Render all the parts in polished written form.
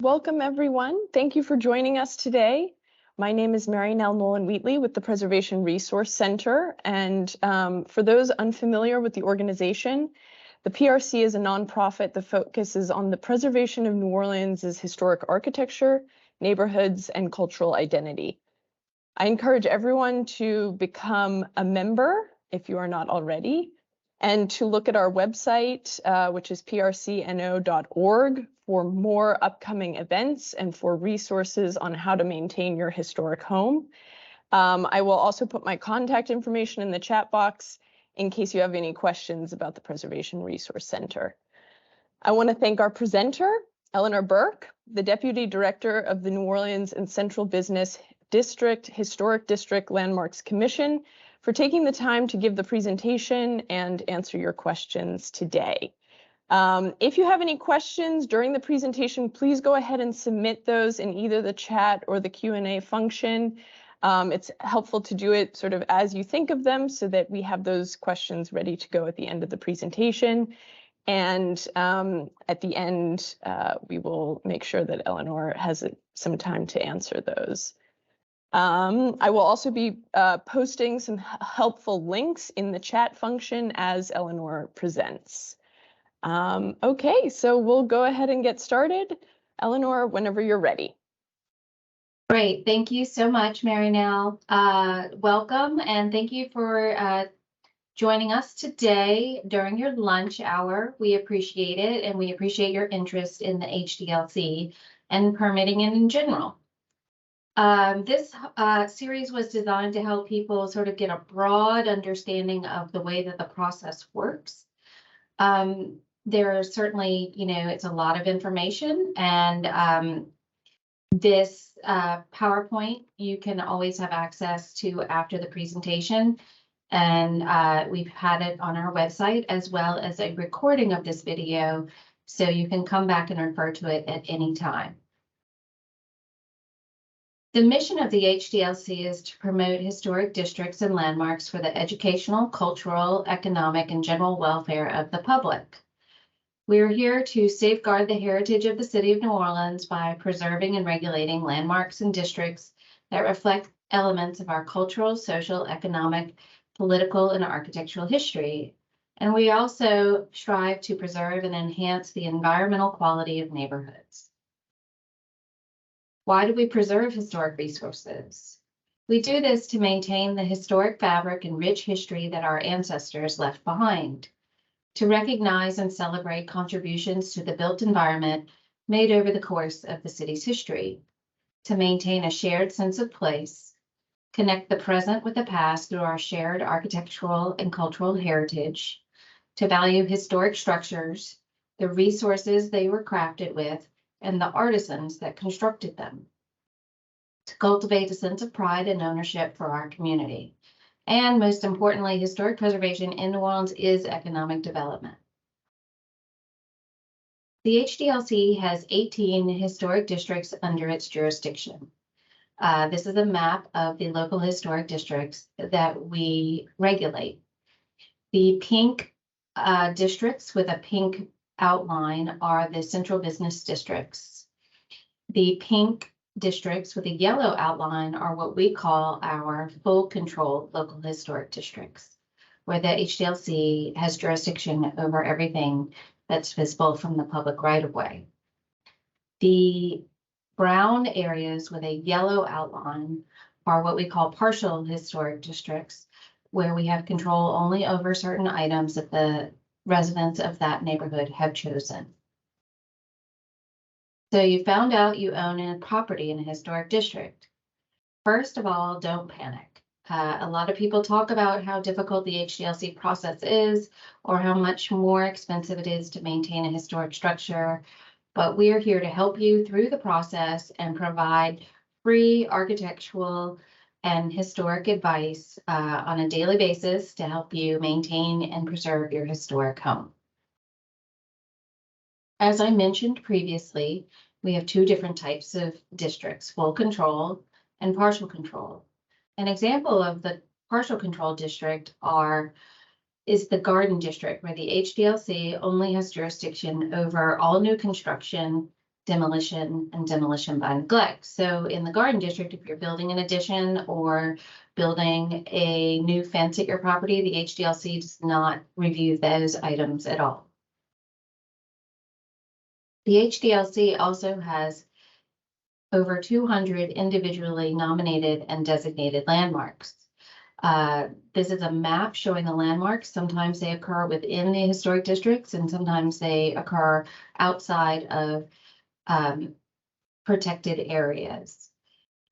Welcome, everyone. Thank you for joining us today. My name is Mary Nell Nolan-Wheatley with the Preservation Resource Center. And for those unfamiliar with the organization, the PRC is a nonprofit that focuses on the preservation of New Orleans' historic architecture, neighborhoods, and cultural identity. I encourage everyone to become a member if you are not already, and to look at our website, which is prcno.org, for more upcoming events and for resources on how to maintain your historic home. I will also put my contact information in the chat box in case you have any questions about the Preservation Resource Center. I want to thank our presenter, Eleanor Burke, the Deputy Director of the New Orleans and Central Business District Historic District Landmarks Commission, for taking the time to give the presentation and answer your questions today. If you have any questions during the presentation, please go ahead and submit those in either the chat or the Q&A function. It's helpful to do it sort of as you think of them so that we have those questions ready to go at the end of the presentation. And at the end, we will make sure that Eleanor has some time to answer those. I will also be posting some helpful links in the chat function as Eleanor presents. Okay, so we'll go ahead and get started. Eleanor, whenever you're ready. Great, thank you so much, Mary Nell. Welcome, and thank you for joining us today during your lunch hour. We appreciate it, and we appreciate your interest in the HDLC and permitting in general. This series was designed to help people sort of get a broad understanding of the way that the process works. There are certainly, it's a lot of information, and this PowerPoint you can always have access to after the presentation. And we've had it on our website as well as a recording of this video, so you can come back and refer to it at any time. The mission of the HDLC is to promote historic districts and landmarks for the educational, cultural, economic, and general welfare of the public. We are here to safeguard the heritage of the city of New Orleans by preserving and regulating landmarks and districts that reflect elements of our cultural, social, economic, political, and architectural history. And we also strive to preserve and enhance the environmental quality of neighborhoods. Why do we preserve historic resources? We do this to maintain the historic fabric and rich history that our ancestors left behind, to recognize and celebrate contributions to the built environment made over the course of the city's history, to maintain a shared sense of place, connect the present with the past through our shared architectural and cultural heritage, to value historic structures, the resources they were crafted with, and the artisans that constructed them, to cultivate a sense of pride and ownership for our community. And most importantly, historic preservation in New Orleans is economic development. The HDLC has 18 historic districts under its jurisdiction. This is a map of the local historic districts that we regulate. The pink districts with a pink outline are the central business districts. The pink districts with a yellow outline are what we call our full control local historic districts, where the HDLC has jurisdiction over everything that's visible from the public right-of-way. The brown areas with a yellow outline are what we call partial historic districts, where we have control only over certain items that the residents of that neighborhood have chosen. So you found out you own a property in a historic district. First of all, don't panic. A lot of people talk about how difficult the HDLC process is or how much more expensive it is to maintain a historic structure, but we are here to help you through the process and provide free architectural and historic advice on a daily basis to help you maintain and preserve your historic home. As I mentioned previously, we have two different types of districts, full control and partial control. An example of the partial control district is the Garden District, where the HDLC only has jurisdiction over all new construction demolition, and demolition by neglect. So in the garden district, if you're building an addition or building a new fence at your property, the HDLC does not review those items at all. The HDLC also has over 200 individually nominated and designated landmarks. This is a map showing the landmarks. Sometimes they occur within the historic districts, and sometimes they occur outside of protected areas.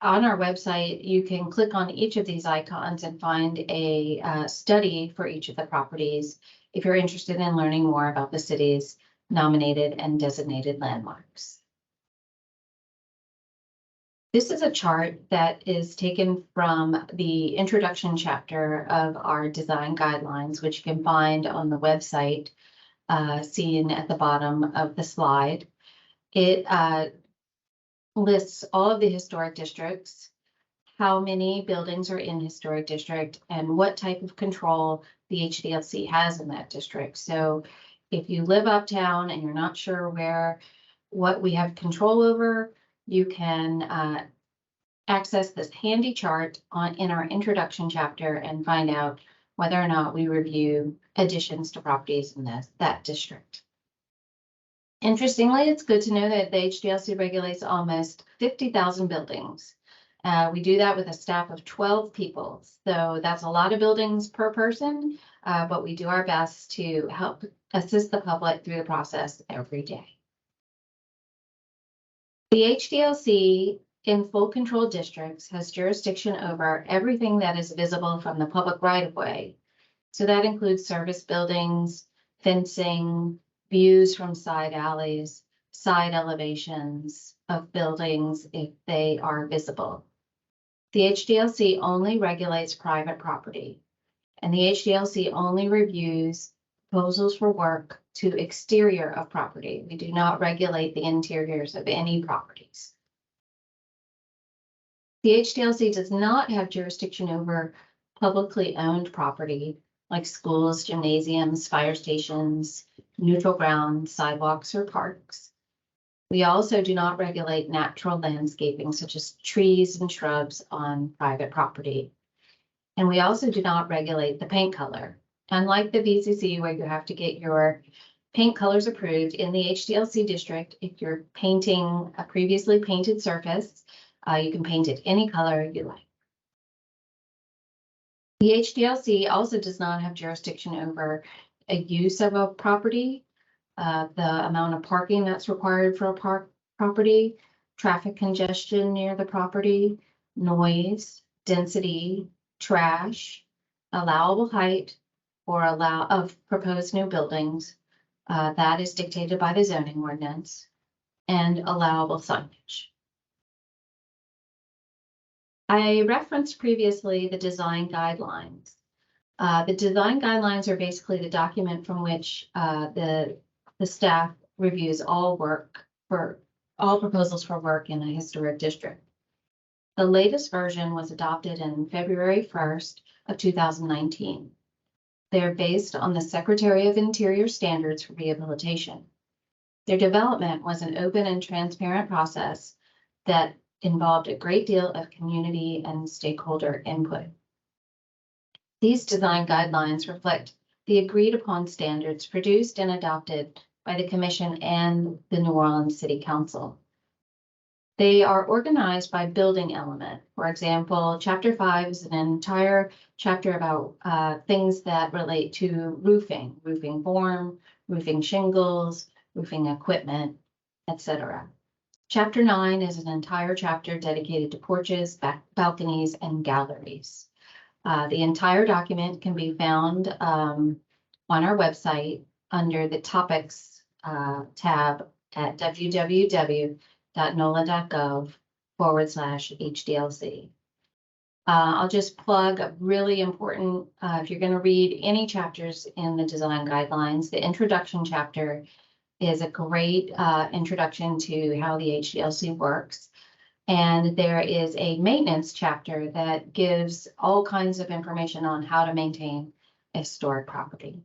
On our website, you can click on each of these icons and find a study for each of the properties if you're interested in learning more about the city's nominated and designated landmarks. This is a chart that is taken from the introduction chapter of our design guidelines, which you can find on the website, seen at the bottom of the slide. It lists all of the historic districts, how many buildings are in historic district, and what type of control the HDLC has in that district. So if you live uptown and you're not sure what we have control over, you can access this handy chart in our introduction chapter and find out whether or not we review additions to properties in that district. Interestingly, it's good to know that the HDLC regulates almost 50,000 buildings. We do that with a staff of 12 people. So that's a lot of buildings per person, but we do our best to help assist the public through the process every day. The HDLC in full control districts has jurisdiction over everything that is visible from the public right-of-way. So that includes service buildings, fencing, views from side alleys, side elevations of buildings if they are visible. The HDLC only regulates private property, and the HDLC only reviews proposals for work to exterior of property. We do not regulate the interiors of any properties. The HDLC does not have jurisdiction over publicly owned property like schools, gymnasiums, fire stations, neutral ground, sidewalks, or parks. We also do not regulate natural landscaping such as trees and shrubs on private property. And we also do not regulate the paint color. Unlike the VCC, where you have to get your paint colors approved, in the HDLC district, if you're painting a previously painted surface, you can paint it any color you like. The HDLC also does not have jurisdiction over a use of a property, the amount of parking that's required for a property, traffic congestion near the property, noise, density, trash, allowable height, or of proposed new buildings. That is dictated by the zoning ordinance, and allowable signage. I referenced previously the design guidelines. The design guidelines are basically the document from which the staff reviews all proposals for work in a historic district. The latest version was adopted in February 1st of 2019. They're based on the Secretary of Interior standards for rehabilitation. Their development was an open and transparent process that involved a great deal of community and stakeholder input. These design guidelines reflect the agreed upon standards produced and adopted by the Commission and the New Orleans City Council. They are organized by building element. For example, Chapter 5 is an entire chapter about things that relate to roofing, roofing form, roofing shingles, roofing equipment, etc. Chapter 9 is an entire chapter dedicated to porches, balconies, and galleries. The entire document can be found on our website under the Topics tab at www.nola.gov/HDLC. I'll just plug a really important, if you're going to read any chapters in the design guidelines, the introduction chapter is a great introduction to how the HDLC works. And there is a maintenance chapter that gives all kinds of information on how to maintain a historic property.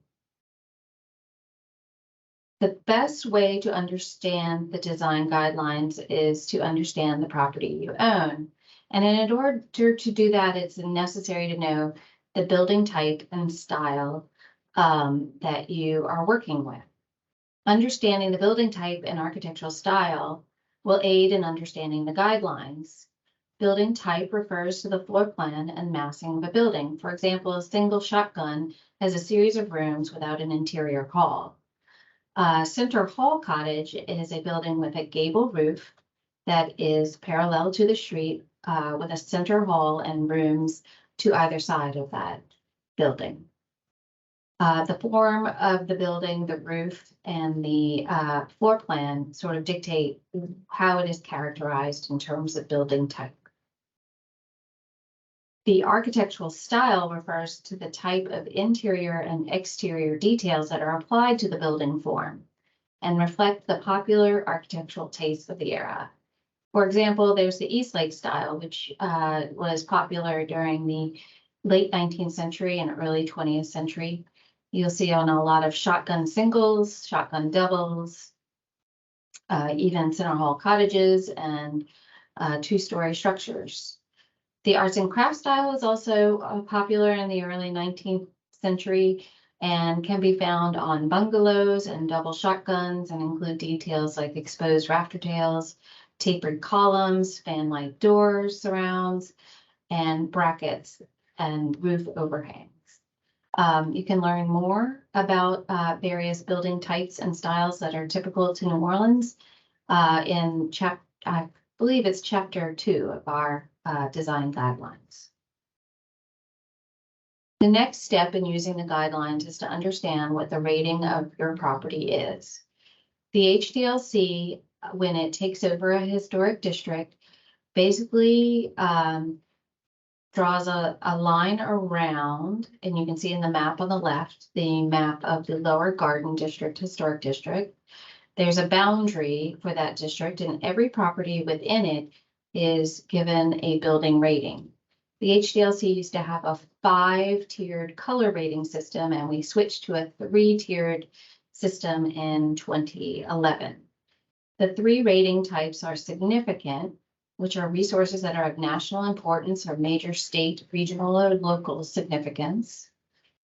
The best way to understand the design guidelines is to understand the property you own. And in order to do that, it's necessary to know the building type and style that you are working with. Understanding the building type and architectural style will aid in understanding the guidelines. Building type refers to the floor plan and massing of a building. For example, a single shotgun has a series of rooms without an interior hall. Center Hall Cottage is a building with a gable roof that is parallel to the street with a center hall and rooms to either side of that building. The form of the building, the roof, and the floor plan sort of dictate how it is characterized in terms of building type. The architectural style refers to the type of interior and exterior details that are applied to the building form and reflect the popular architectural tastes of the era. For example, there's the Eastlake style, which was popular during the late 19th century and early 20th century. You'll see on a lot of shotgun singles, shotgun doubles, even center hall cottages and two-story structures. The arts and crafts style is also popular in the early 19th century and can be found on bungalows and double shotguns and include details like exposed rafter tails, tapered columns, fan-like doors, surrounds, and brackets and roof overhangs. You can learn more about various building types and styles that are typical to New Orleans in I believe it's chapter 2 of our design guidelines. The next step in using the guidelines is to understand what the rating of your property is. The HDLC, when it takes over a historic district, basically draws a line around, and you can see in the map on the left, the map of the Lower Garden District, Historic District. There's a boundary for that district, and every property within it is given a building rating. The HDLC used to have a 5-tiered color rating system, and we switched to a 3-tiered system in 2011. The 3 rating types are significant, which are resources that are of national importance or major state, regional, or local significance.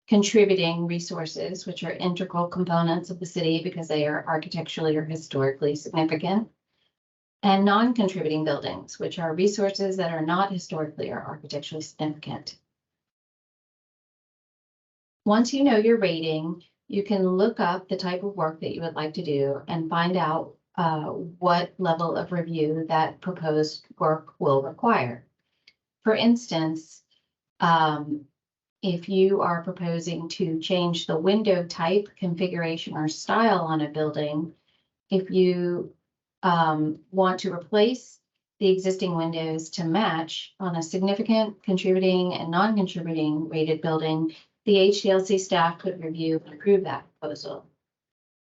Contributing resources, which are integral components of the city because they are architecturally or historically significant. And non-contributing buildings, which are resources that are not historically or architecturally significant. Once you know your rating, you can look up the type of work that you would like to do and find out what level of review that proposed work will require. For instance, if you are proposing to change the window type, configuration, or style on a building, if you want to replace the existing windows to match on a significant, contributing, and non-contributing rated building, the HDLC staff could review and approve that proposal.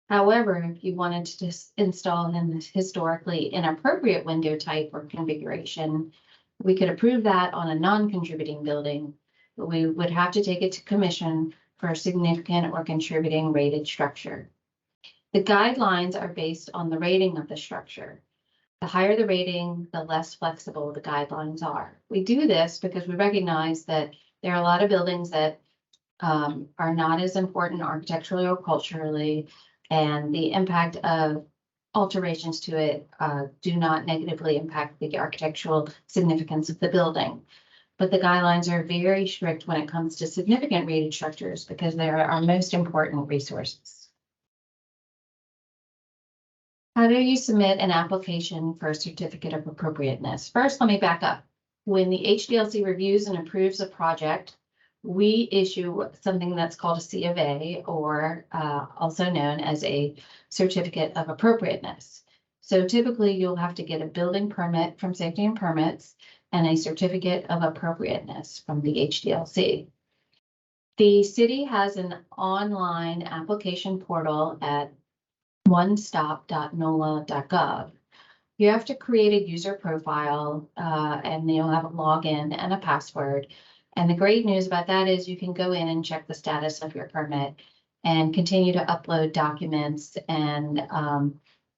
However, if you wanted to just install an historically inappropriate window type or configuration, we could approve that on a non-contributing building, but we would have to take it to commission for a significant or contributing rated structure. The guidelines are based on the rating of the structure. The higher the rating, the less flexible the guidelines are. We do this because we recognize that there are a lot of buildings that are not as important architecturally or culturally, and the impact of alterations to it do not negatively impact the architectural significance of the building. But the guidelines are very strict when it comes to significant rated structures because they are our most important resources. How do you submit an application for a certificate of appropriateness? First, let me back up. When the HDLC reviews and approves a project, we issue something that's called a C of A, or also known as a Certificate of Appropriateness. So typically you'll have to get a building permit from Safety and Permits and a Certificate of Appropriateness from the HDLC. The city has an online application portal at onestop.nola.gov. You have to create a user profile and you'll have a login and a password. And the great news about that is you can go in and check the status of your permit and continue to upload documents and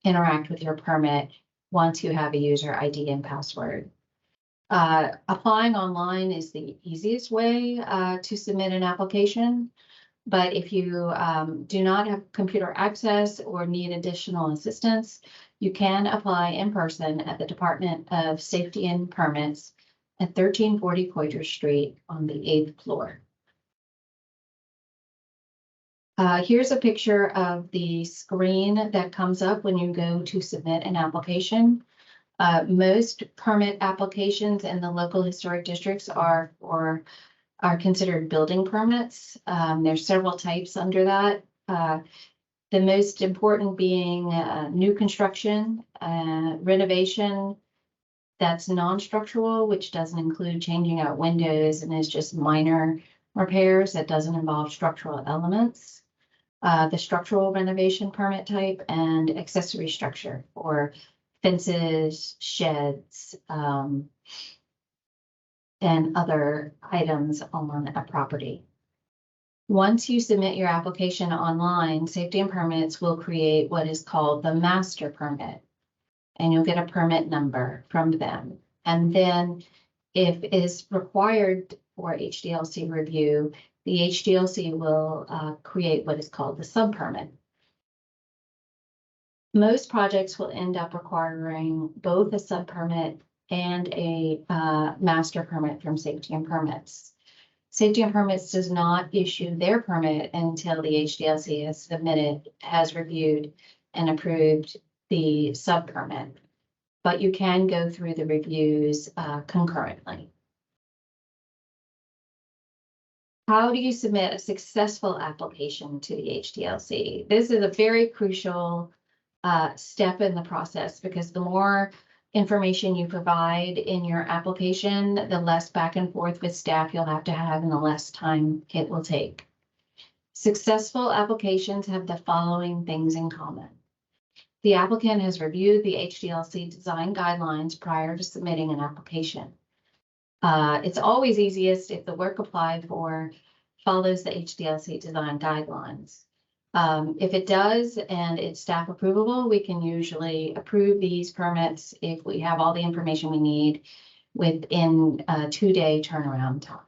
interact with your permit once you have a user ID and password. Applying online is the easiest way to submit an application. But if you do not have computer access or need additional assistance, you can apply in person at the Department of Safety and Permits at 1340 Coiter Street on the 8th floor. Here's a picture of the screen that comes up when you go to submit an application. Most permit applications in the local historic districts are considered building permits. There's several types under that. The most important being new construction, renovation that's non-structural, which doesn't include changing out windows and is just minor repairs that doesn't involve structural elements. The structural renovation permit type and accessory structure for fences, sheds, and other items on a property. Once you submit your application online, Safety and Permits will create what is called the master permit, and you'll get a permit number from them. And then if it is required for HDLC review, the HDLC will create what is called the sub-permit. Most projects will end up requiring both a sub-permit and a master permit from Safety and Permits. Safety and Permits does not issue their permit until the HDLC has reviewed and approved the sub-permit, but you can go through the reviews concurrently. How do you submit a successful application to the HDLC? This is a very crucial step in the process, because the more information you provide in your application, the less back and forth with staff you'll have to have and the less time it will take. Successful applications have the following things in common. The applicant has reviewed the HDLC design guidelines prior to submitting an application. It's always easiest if the work applied for follows the HDLC design guidelines. If it does and it's staff approvable, we can usually approve these permits if we have all the information we need within a 2-day turnaround time.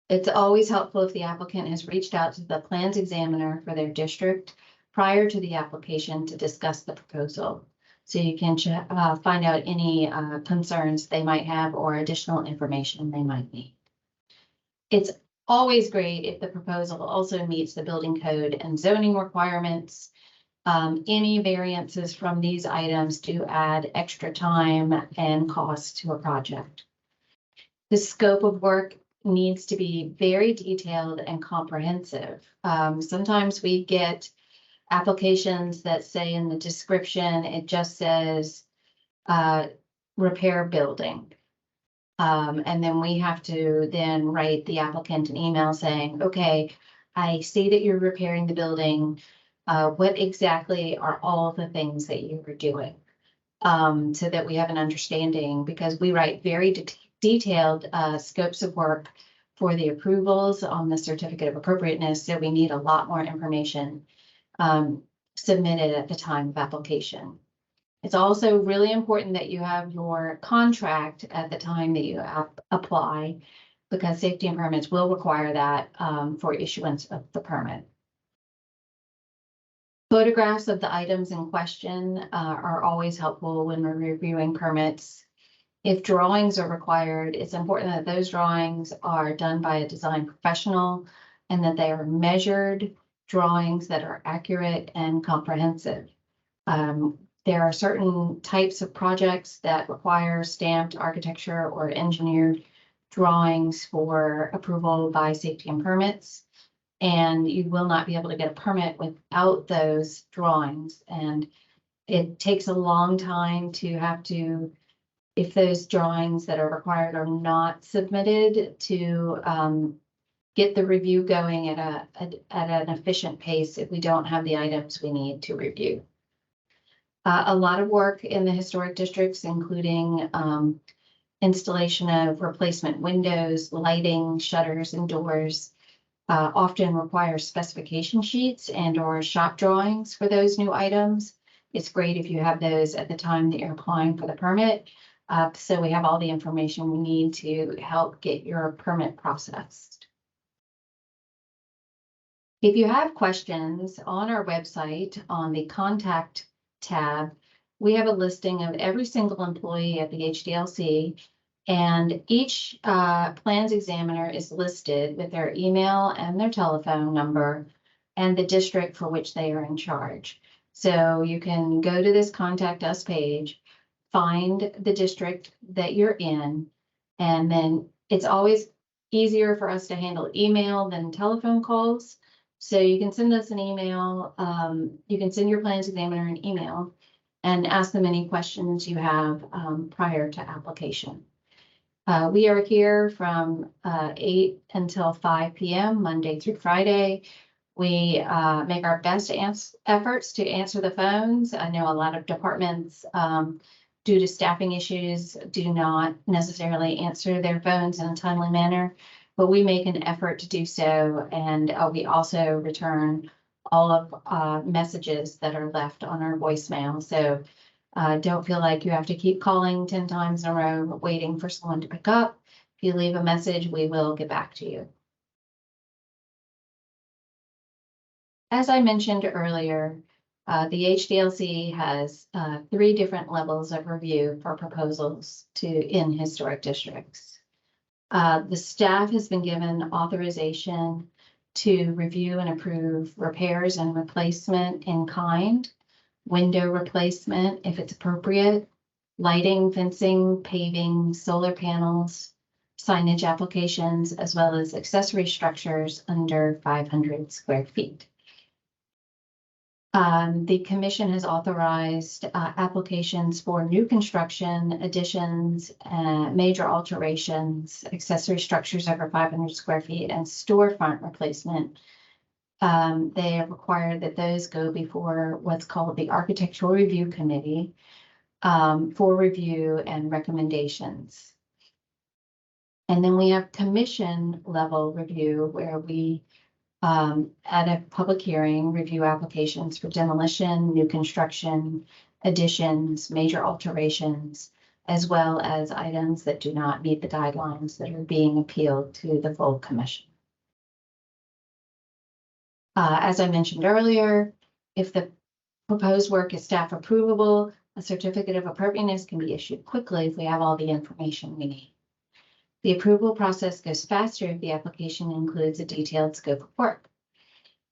It's always helpful if the applicant has reached out to the plans examiner for their district prior to the application to discuss the proposal, so you can find out any concerns they might have or additional information they might need. It's always great if the proposal also meets the building code and zoning requirements. Any variances from these items do add extra time and cost to a project. The scope of work needs to be very detailed and comprehensive. Sometimes we get applications that say in the description, it just says repair building. And then we have to then write the applicant an email saying, okay, I see that you're repairing the building. What exactly are all the things that you were doing? So that we have an understanding, because we write very detailed scopes of work for the approvals on the Certificate of Appropriateness. So we need a lot more information submitted at the time of application. It's also really important that you have your contract at the time that you apply, because Safety and Permits will require that for issuance of the permit. Photographs of the items in question are always helpful when we're reviewing permits. If drawings are required, it's important that those drawings are done by a design professional and that they are measured drawings that are accurate and comprehensive. There are certain types of projects that require stamped architecture or engineered drawings for approval by Safety and Permits, and you will not be able to get a permit without those drawings. And it takes a long time to have to, if those drawings that are required are not submitted, to get the review going at an efficient pace if we don't have the items we need to review. A lot of work in the historic districts, including installation of replacement windows, lighting, shutters, and doors, often require specification sheets and or shop drawings for those new items. It's great if you have those at the time that you're applying for the permit. So we have all the information we need to help get your permit processed. If you have questions, on our website, on the contact tab, we have a listing of every single employee at the HDLC, and each plans examiner is listed with their email and their telephone number and the district for which they are in charge. So you can go to this contact us page, find the district that you're in, and then it's always easier for us to handle email than telephone calls. So you can send us an email, you can send your plans examiner an email and ask them any questions you have prior to application. We are here from 8 until 5 p.m. Monday through Friday. We make our best efforts to answer the phones. I know a lot of departments, due to staffing issues, do not necessarily answer their phones in a timely manner, but we make an effort to do so. And we also return all of messages that are left on our voicemail. So don't feel like you have to keep calling 10 times in a row, waiting for someone to pick up. If you leave a message, we will get back to you. As I mentioned earlier, the HDLC has 3 different levels of review for proposals in historic districts. The staff has been given authorization to review and approve repairs and replacement in kind, window replacement if it's appropriate, lighting, fencing, paving, solar panels, signage applications, as well as accessory structures under 500 square feet. The commission has authorized applications for new construction, additions, major alterations, accessory structures over 500 square feet, and storefront replacement. They have required that those go before what's called the Architectural Review Committee for review and recommendations. And then we have commission level review, where we at a public hearing, review applications for demolition, new construction, additions, major alterations, as well as items that do not meet the guidelines that are being appealed to the full commission. As I mentioned earlier, if the proposed work is staff approvable, a certificate of appropriateness can be issued quickly if we have all the information we need. The approval process goes faster if the application includes a detailed scope of work.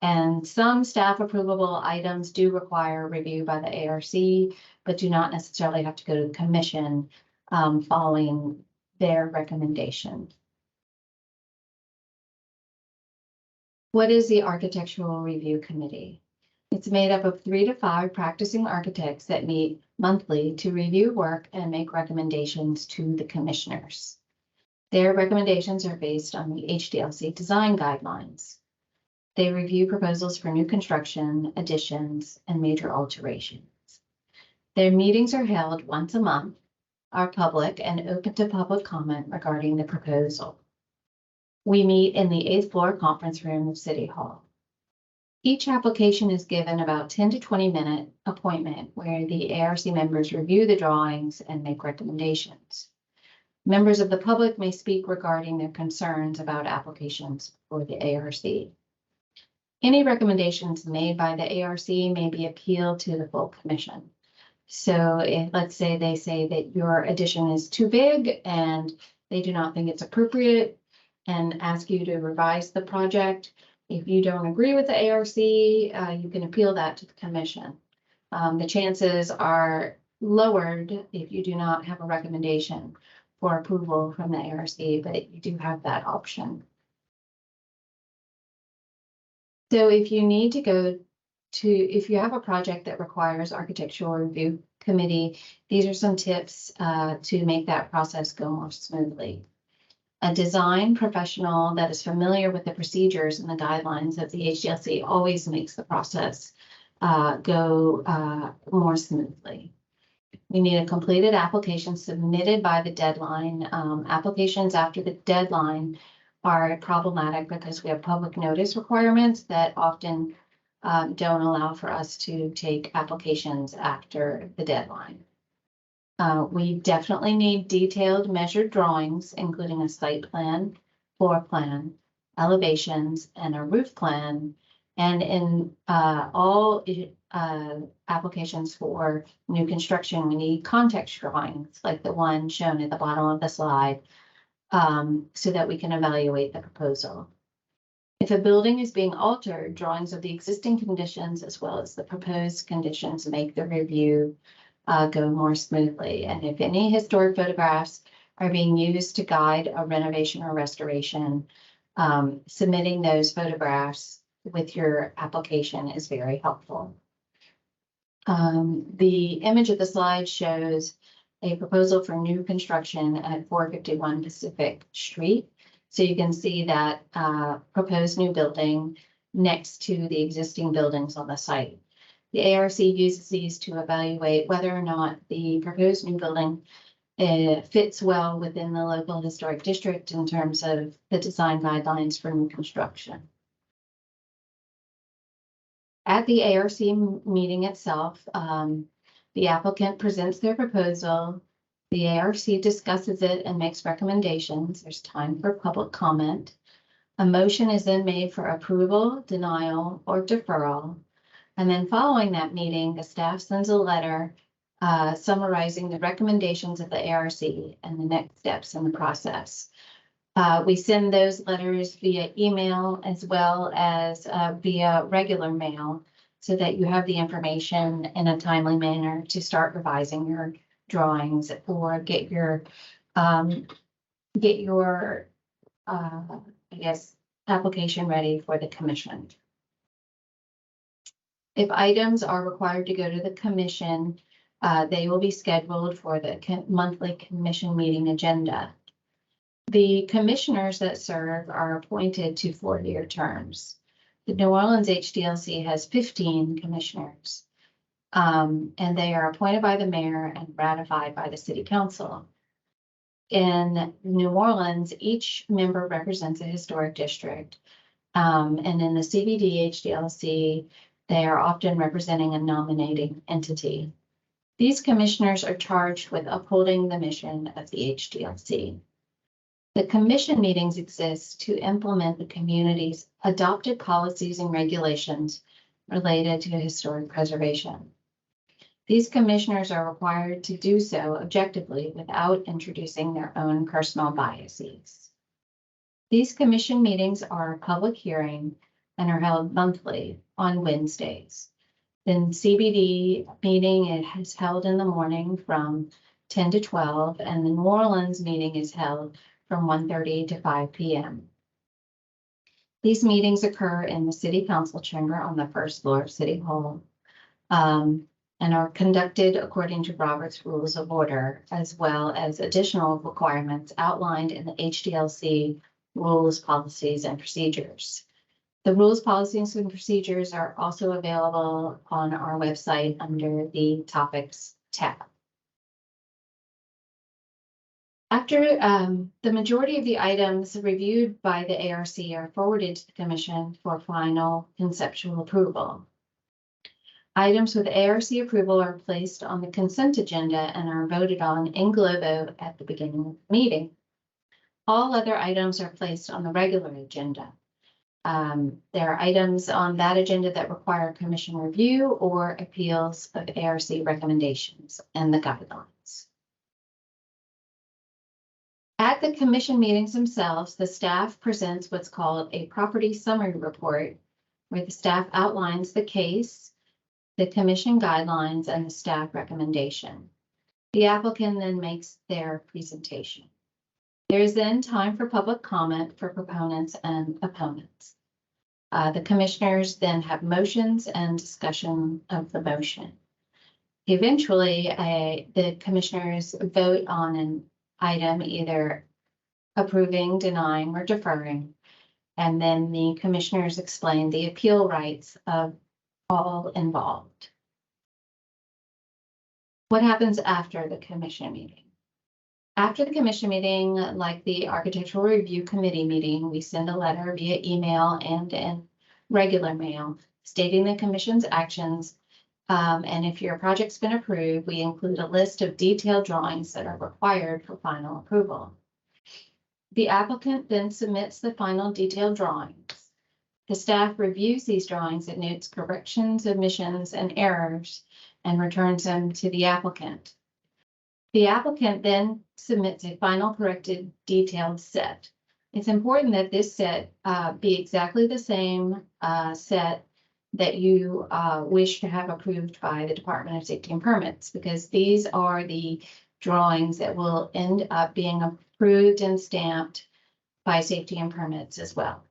And some staff approvable items do require review by the ARC, but do not necessarily have to go to the commission following their recommendation. What is the Architectural Review Committee? It's made up of 3 to 5 practicing architects that meet monthly to review work and make recommendations to the commissioners. Their recommendations are based on the HDLC design guidelines. They review proposals for new construction, additions, and major alterations. Their meetings are held once a month, are public, and open to public comment regarding the proposal. We meet in the 8th floor conference room of City Hall. Each application is given about 10 to 20 minute appointment where the ARC members review the drawings and make recommendations. Members of the public may speak regarding their concerns about applications for the ARC. Any recommendations made by the ARC may be appealed to the full commission. So if, let's say, they say that your addition is too big and they do not think it's appropriate and ask you to revise the project, if you don't agree with the ARC, you can appeal that to the commission. The chances are lowered if you do not have a recommendation for approval from the ARC, but you do have that option. So if you need to go to, if you have a project that requires Architectural Review Committee, these are some tips to make that process go more smoothly. A design professional that is familiar with the procedures and the guidelines of the HDLC always makes the process go more smoothly. We need a completed application submitted by the deadline. Applications after the deadline are problematic because we have public notice requirements that often don't allow for us to take applications after the deadline. We definitely need detailed measured drawings, including a site plan, floor plan, elevations, and a roof plan. And in all applications for new construction, we need context drawings, like the one shown at the bottom of the slide, so that we can evaluate the proposal. If a building is being altered, drawings of the existing conditions as well as the proposed conditions make the review go more smoothly. And if any historic photographs are being used to guide a renovation or restoration, submitting those photographs with your application is very helpful. The image of the slide shows a proposal for new construction at 451 Pacific Street. So you can see that proposed new building next to the existing buildings on the site. The ARC uses these to evaluate whether or not the proposed new building fits well within the local historic district in terms of the design guidelines for new construction. At the ARC meeting itself, the applicant presents their proposal. The ARC discusses it and makes recommendations. There's time for public comment. A motion is then made for approval, denial, or deferral. And then following that meeting, the staff sends a letter summarizing the recommendations of the ARC and the next steps in the process. We send those letters via email as well as via regular mail so that you have the information in a timely manner to start revising your drawings or get your I guess, application ready for the commission. If items are required to go to the commission, they will be scheduled for the monthly commission meeting agenda. The commissioners that serve are appointed to 4-year terms. The New Orleans HDLC has 15 commissioners, and they are appointed by the mayor and ratified by the city council. In New Orleans, each member represents a historic district, and in the CBD HDLC, they are often representing a nominating entity. These commissioners are charged with upholding the mission of the HDLC. The commission meetings exist to implement the community's adopted policies and regulations related to historic preservation. These commissioners are required to do so objectively without introducing their own personal biases. These commission meetings are a public hearing and are held monthly on Wednesdays. The CBD meeting is held in the morning from 10 to 12, and the New Orleans meeting is held from 1:30 to 5 p.m. These meetings occur in the city council chamber on the first floor of City Hall, and are conducted according to Robert's Rules of Order, as well as additional requirements outlined in the HDLC Rules, Policies, and Procedures. The rules, policies, and procedures are also available on our website under the Topics tab. After the majority of the items reviewed by the ARC are forwarded to the Commission for final conceptual approval. Items with ARC approval are placed on the consent agenda and are voted on in globo at the beginning of the meeting. All other items are placed on the regular agenda. There are items on that agenda that require commission review or appeals of ARC recommendations and the guidelines. At the commission meetings themselves, the staff presents what's called a property summary report, where the staff outlines the case, the commission guidelines, and the staff recommendation. The applicant then makes their presentation. There is then time for public comment for proponents and opponents. The commissioners then have motions and discussion of the motion. Eventually, the commissioners vote on an item, either approving, denying, or deferring, and then the commissioners explain the appeal rights of all involved. What happens after the commission meeting? After the commission meeting, like the architectural review committee meeting, we send a letter via email and in regular mail stating the commission's actions. And if your project's been approved, we include a list of detailed drawings that are required for final approval. The applicant then submits the final detailed drawings. The staff reviews these drawings and notes corrections, omissions, and errors and returns them to the applicant. The applicant then submits a final corrected detailed set. It's important that this set be exactly the same set that you wish to have approved by the Department of Safety and Permits, because these are the drawings that will end up being approved and stamped by Safety and Permits as well.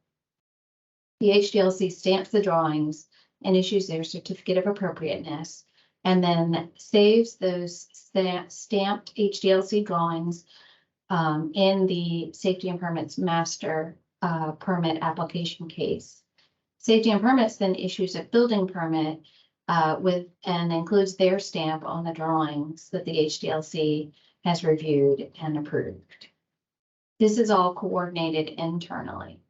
The HDLC stamps the drawings and issues their Certificate of Appropriateness, and then saves those stamped HDLC drawings in the Safety and Permits master permit application case. Safety and Permits then issues a building permit and includes their stamp on the drawings that the HDLC has reviewed and approved. This is all coordinated internally.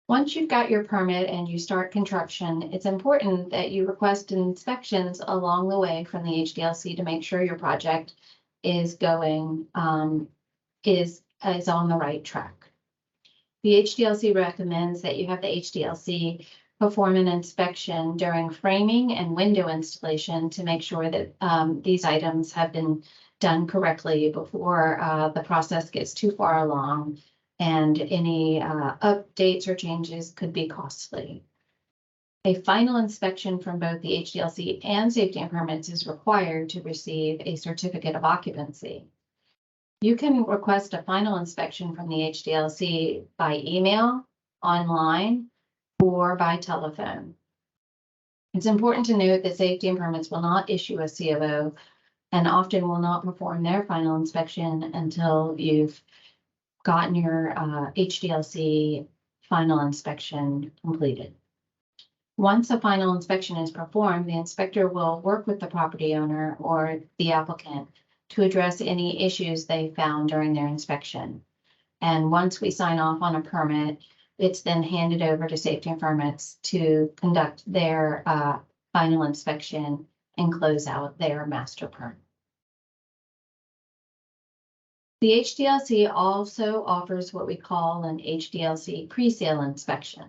Once you've got your permit and you start construction, it's important that you request inspections along the way from the HDLC to make sure your project is going, is on the right track. The HDLC recommends that you have the HDLC perform an inspection during framing and window installation to make sure that these items have been done correctly before the process gets too far along, and any updates or changes could be costly. A final inspection from both the HDLC and Safety and Permits is required to receive a certificate of occupancy. You can request a final inspection from the HDLC by email, online, or by telephone. It's important to note that Safety and Permits will not issue a COO and often will not perform their final inspection until you've gotten your HDLC final inspection completed. Once a final inspection is performed, the inspector will work with the property owner or the applicant to address any issues they found during their inspection. And once we sign off on a permit, it's then handed over to Safety and Permits to conduct their final inspection and close out their master permit. The HDLC also offers what we call an HDLC Pre-sale inspection.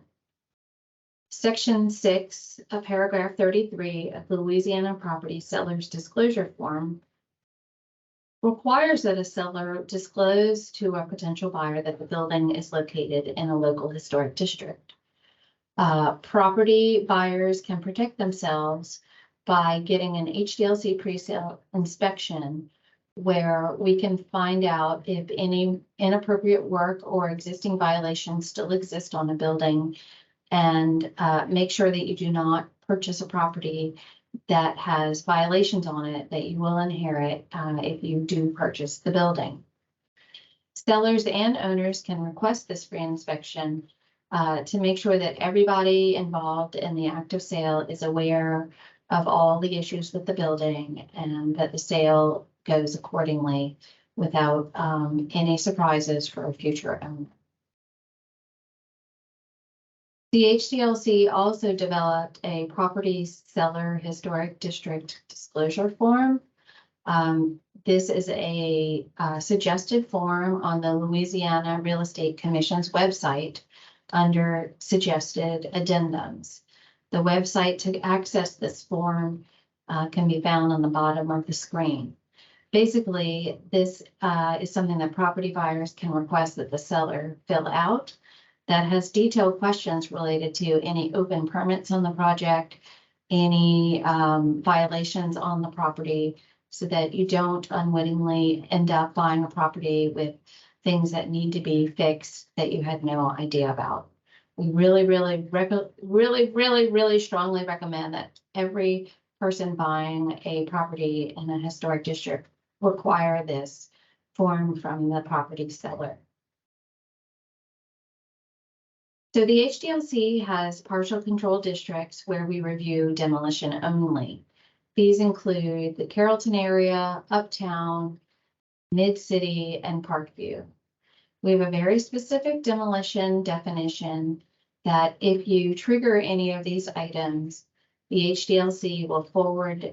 Section 6 of paragraph 33 of the Louisiana Property Seller's Disclosure Form requires that a seller disclose to a potential buyer that the building is located in a local historic district. Property buyers can protect themselves by getting an HDLC pre-sale inspection, where we can find out if any inappropriate work or existing violations still exist on a building, and make sure that you do not purchase a property that has violations on it that you will inherit if you do purchase the building. Sellers and owners can request this free inspection to make sure that everybody involved in the act of sale is aware of all the issues with the building, and that the sale goes accordingly without any surprises for a future owner. The HDLC also developed a property seller historic district disclosure form. This is a suggested form on the Louisiana Real Estate Commission's website under suggested addendums. The website to access this form can be found on the bottom of the screen. Basically, this is something that property buyers can request that the seller fill out, that has detailed questions related to any open permits on the project, any violations on the property, so that you don't unwittingly end up buying a property with things that need to be fixed that you had no idea about. We really strongly recommend that every person buying a property in a historic district require this form from the property seller. So the HDLC has partial control districts where we review demolition only. These include the Carrollton area, Uptown, Mid-City, and Parkview. We have a very specific demolition definition that if you trigger any of these items, the HDLC will forward,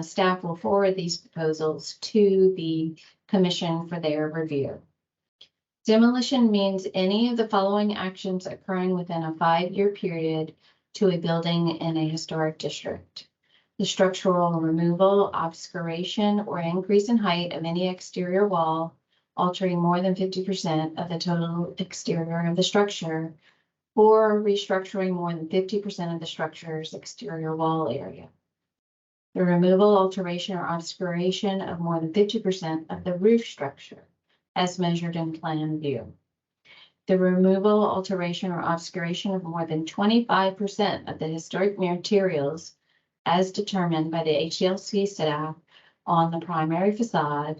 staff will forward these proposals to the commission for their review. Demolition means any of the following actions occurring within a 5-year period to a building in a historic district. The structural removal, obscuration, or increase in height of any exterior wall, altering more than 50% of the total exterior of the structure, or restructuring more than 50% of the structure's exterior wall area. The removal, alteration, or obscuration of more than 50% of the roof structure, as measured in plan view. The removal, alteration, or obscuration of more than 25% of the historic materials as determined by the HDLC staff on the primary facade,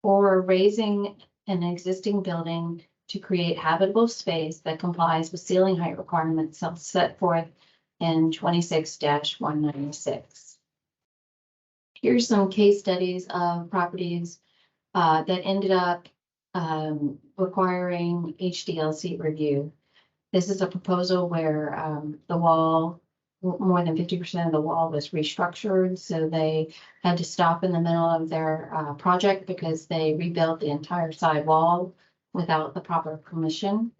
or raising an existing building to create habitable space that complies with ceiling height requirements set forth in 26-196. Here's some case studies of properties that ended up requiring HDLC review. This is a proposal where the wall, more than 50% of the wall was restructured, so they had to stop in the middle of their project because they rebuilt the entire side wall without the proper permission.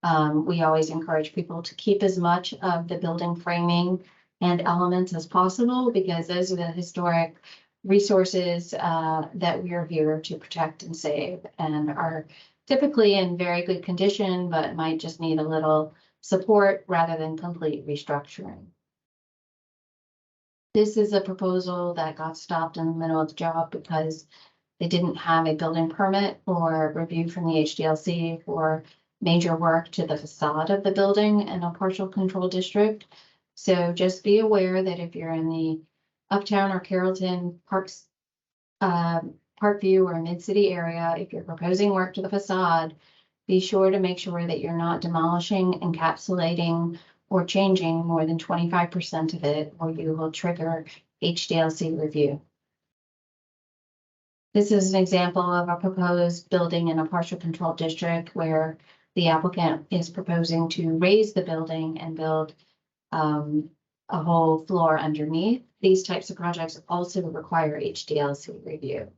We always encourage people to keep as much of the building framing and elements as possible, because those are the historic resources that we are here to protect and save, and are typically in very good condition, but might just need a little support rather than complete restructuring. This is a proposal that got stopped in the middle of the job because they didn't have a building permit or review from the HDLC for major work to the facade of the building in a partial control district. So just be aware that if you're in the Uptown or Carrollton Parks, Parkview or Mid-City area, if you're proposing work to the facade, be sure to make sure that you're not demolishing, encapsulating, or changing more than 25% of it, or you will trigger HDLC review. This is an example of a proposed building in a partial control district where the applicant is proposing to raise the building and build a whole floor underneath. These types of projects also require HDLC review.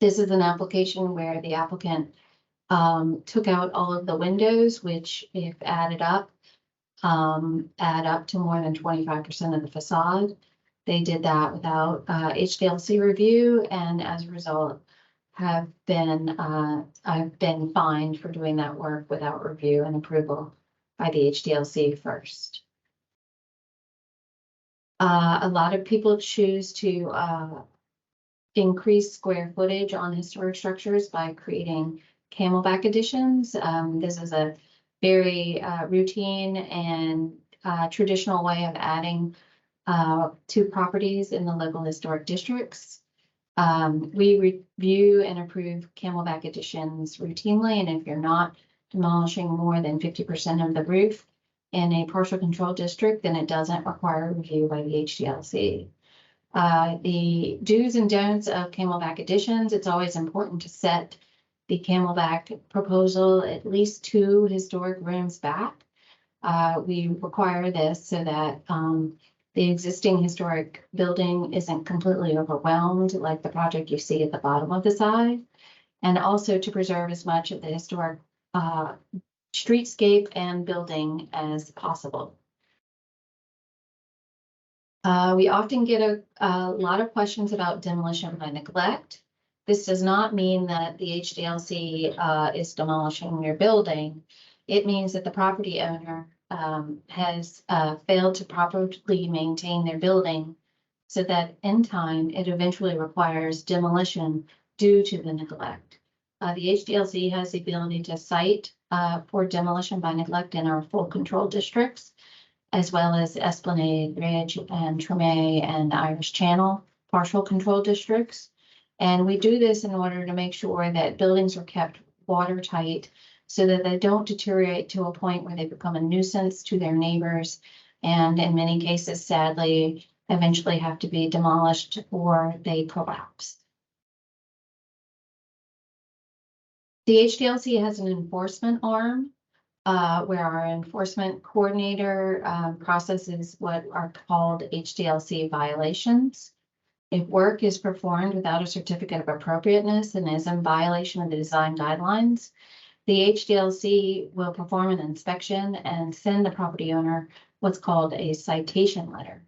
This is an application where the applicant took out all of the windows, which, if added up, add up to more than 25% of the facade. They did that without HDLC review, and as a result, I've been fined for doing that work without review and approval by the HDLC first. A lot of people choose to increase square footage on historic structures by creating Camelback additions. This is a very routine and traditional way of adding to properties in the local historic districts. We review and approve Camelback additions routinely, and if you're not demolishing more than 50% of the roof in a partial control district, then it doesn't require review by the HDLC. The do's and don'ts of Camelback additions: it's always important to set the Camelback proposal at least 2 historic rooms back. We require this so that the existing historic building isn't completely overwhelmed like the project you see at the bottom of the side, and also to preserve as much of the historic streetscape and building as possible. We often get a lot of questions about demolition by neglect. This does not mean that the HDLC is demolishing your building. It means that the property owner has failed to properly maintain their building, so that in time it eventually requires demolition due to the neglect. The HDLC has the ability to cite for demolition by neglect in our full control districts, as well as Esplanade, Ridge, and Treme, and Irish Channel partial control districts. And we do this in order to make sure that buildings are kept watertight so that they don't deteriorate to a point where they become a nuisance to their neighbors, and in many cases, sadly, eventually have to be demolished or they collapse. The HDLC has an enforcement arm where our enforcement coordinator processes what are called HDLC violations. If work is performed without a certificate of appropriateness and is in violation of the design guidelines, the HDLC will perform an inspection and send the property owner what's called a citation letter.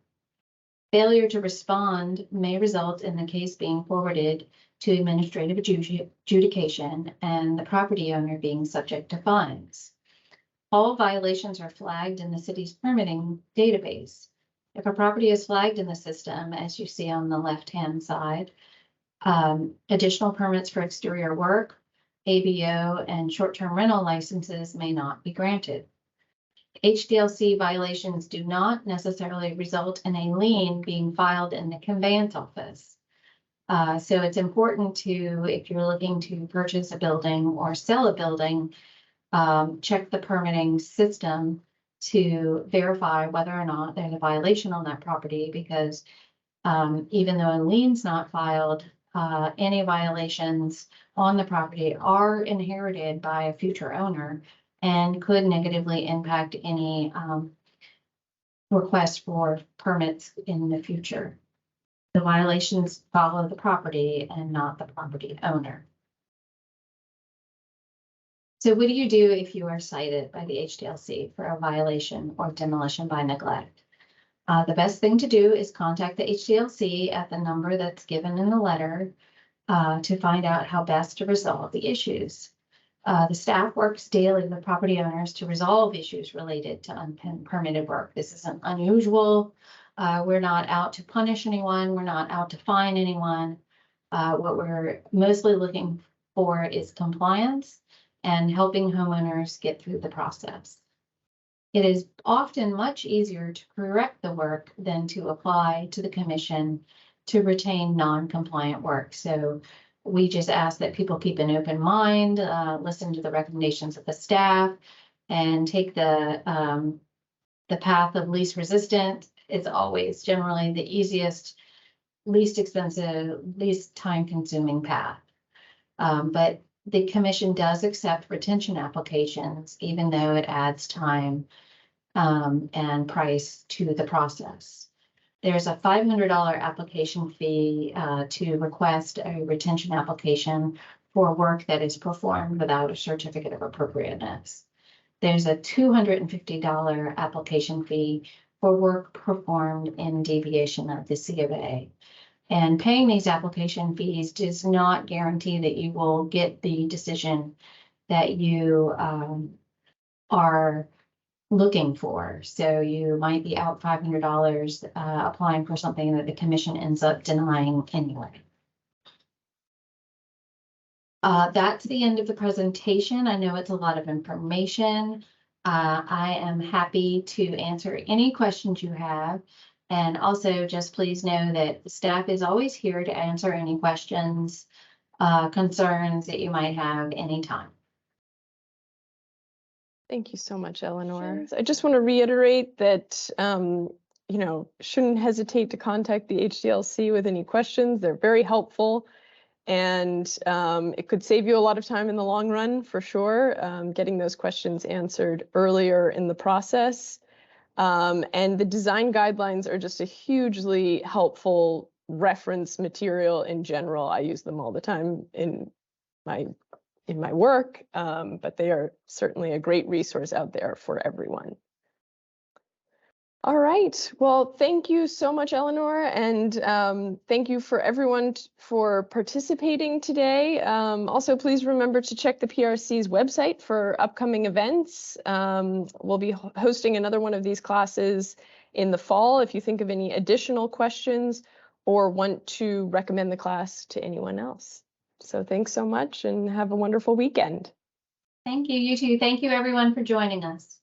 Failure to respond may result in the case being forwarded to administrative adjudication and the property owner being subject to fines. All violations are flagged in the city's permitting database. If a property is flagged in the system, as you see on the left-hand side, additional permits for exterior work, ABO, and short-term rental licenses may not be granted. HDLC violations do not necessarily result in a lien being filed in the conveyance office. So it's important to, if you're looking to purchase a building or sell a building, check the permitting system to verify whether or not there's a violation on that property, because even though a lien's not filed, any violations on the property are inherited by a future owner and could negatively impact any request for permits in the future. The violations follow the property and not the property owner. So what do you do if you are cited by the HDLC for a violation or demolition by neglect? The best thing to do is contact the HDLC at the number that's given in the letter to find out how best to resolve the issues. The staff works daily with property owners to resolve issues related to unpermitted work. This isn't unusual. We're not out to punish anyone. We're not out to fine anyone. What we're mostly looking for is compliance and helping homeowners get through the process. It is often much easier to correct the work than to apply to the commission to retain non-compliant work. So we just ask that people keep an open mind, listen to the recommendations of the staff, and take the path of least resistance. It's always generally the easiest, least expensive, least time-consuming path. But the commission does accept retention applications, even though it adds time and price to the process. There's a $500 application fee to request a retention application for work that is performed without a certificate of appropriateness. There's a $250 application fee for work performed in deviation of the C of A. And paying these application fees does not guarantee that you will get the decision that you are looking for. So you might be out $500 applying for something that the commission ends up denying anyway. That's the end of the presentation. I know it's a lot of information. I am happy to answer any questions you have. And also just please know that staff is always here to answer any questions, concerns that you might have anytime. Thank you so much, Eleanor. I just want to reiterate that, shouldn't hesitate to contact the HDLC with any questions. They're very helpful, and it could save you a lot of time in the long run, for sure, getting those questions answered earlier in the process. And the design guidelines are just a hugely helpful reference material in general. I use them all the time in my work, but they are certainly a great resource out there for everyone. All right, well, thank you so much, Eleanor, and thank you for everyone for participating today. Also, please remember to check the PRC's website for upcoming events. We'll be hosting another one of these classes in the fall. If you think of any additional questions or want to recommend the class to anyone else. So thanks so much and have a wonderful weekend. Thank you, you too. Thank you everyone for joining us.